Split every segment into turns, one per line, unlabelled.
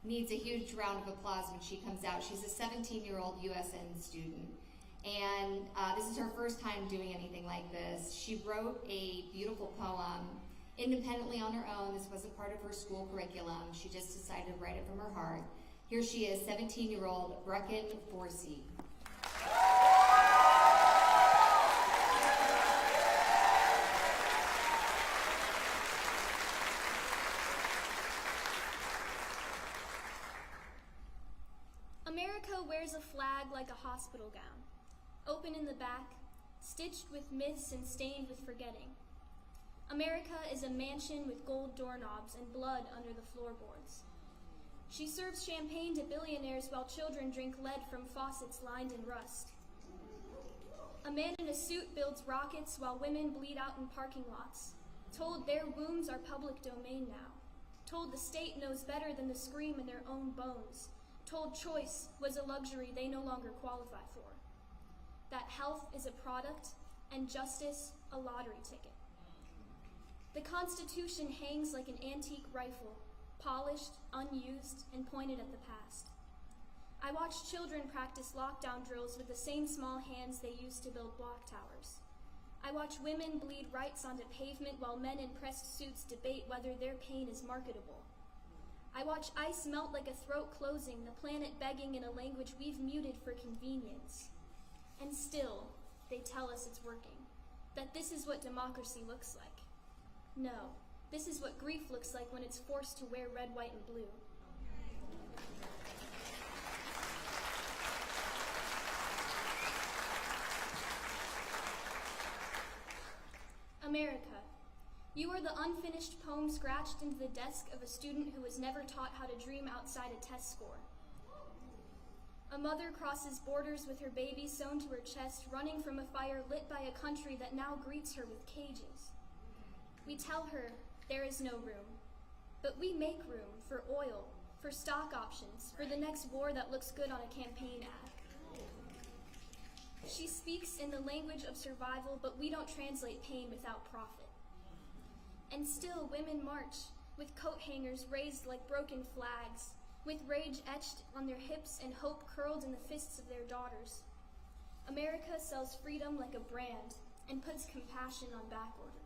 needs a huge round of applause when she comes out. She's a 17-year-old USN student, and this is her first time doing anything like this. She wrote a beautiful poem independently on her own. This wasn't part of her school curriculum. She just decided to write it from her heart. Here she is, 17-year-old Breckyn Forcey.
America wears a flag like a hospital gown, open in the back, stitched with myths and stained with forgetting. America is a mansion with gold doorknobs and blood under the floorboards. She serves champagne to billionaires while children drink lead from faucets lined in rust. A man in a suit builds rockets while women bleed out in parking lots, told their wombs are public domain now, told the state knows better than to scream in their own bones, told choice was a luxury they no longer qualify for, that health is a product and justice a lottery ticket. The Constitution hangs like an antique rifle, polished, unused, and pointed at the past. I watch children practice lockdown drills with the same small hands they used to build block towers. I watch women bleed rights onto pavement while men in pressed suits debate whether their pain is marketable. I watch ice melt like a throat closing, the planet begging in a language we've muted for convenience. And still, they tell us it's working, that this is what democracy looks like. No, this is what grief looks like when it's forced to wear red, white, and blue. America, you are the unfinished poem scratched into the desk of a student who was never taught how to dream outside a test score. A mother crosses borders with her baby sewn to her chest, running from a fire lit by a country that now greets her with cages. We tell her there is no room, but we make room for oil, for stock options, for the next war that looks good on a campaign ad. She speaks in the language of survival, but we don't translate pain without profit. And still women march, with coat hangers raised like broken flags, with rage etched on their hips and hope curled in the fists of their daughters. America sells freedom like a brand and puts compassion on backorder.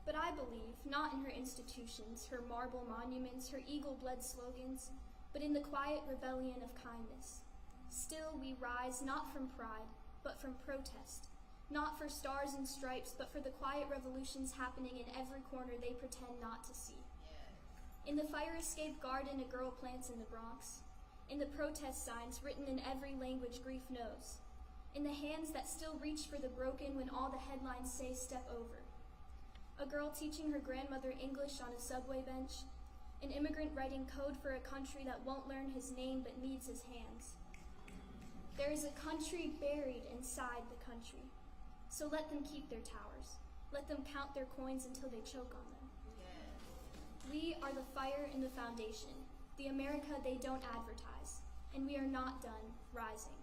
But I believe not in her institutions, her marble monuments, her eagle-bled slogans, but in the quiet rebellion of kindness. Still we rise not from pride, but from protest, not for stars and stripes, but for the quiet revolutions happening in every corner they pretend not to see. In the fire escape garden a girl plants in the Bronx, in the protest signs written in every language grief knows, in the hands that still reach for the broken when all the headlines say step over. A girl teaching her grandmother English on a subway bench, an immigrant writing code for a country that won't learn his name but needs his hands. There is a country buried inside the country, so let them keep their towers. Let them count their coins until they choke on them. We are the fire in the foundation, the America they don't advertise, and we are not done rising.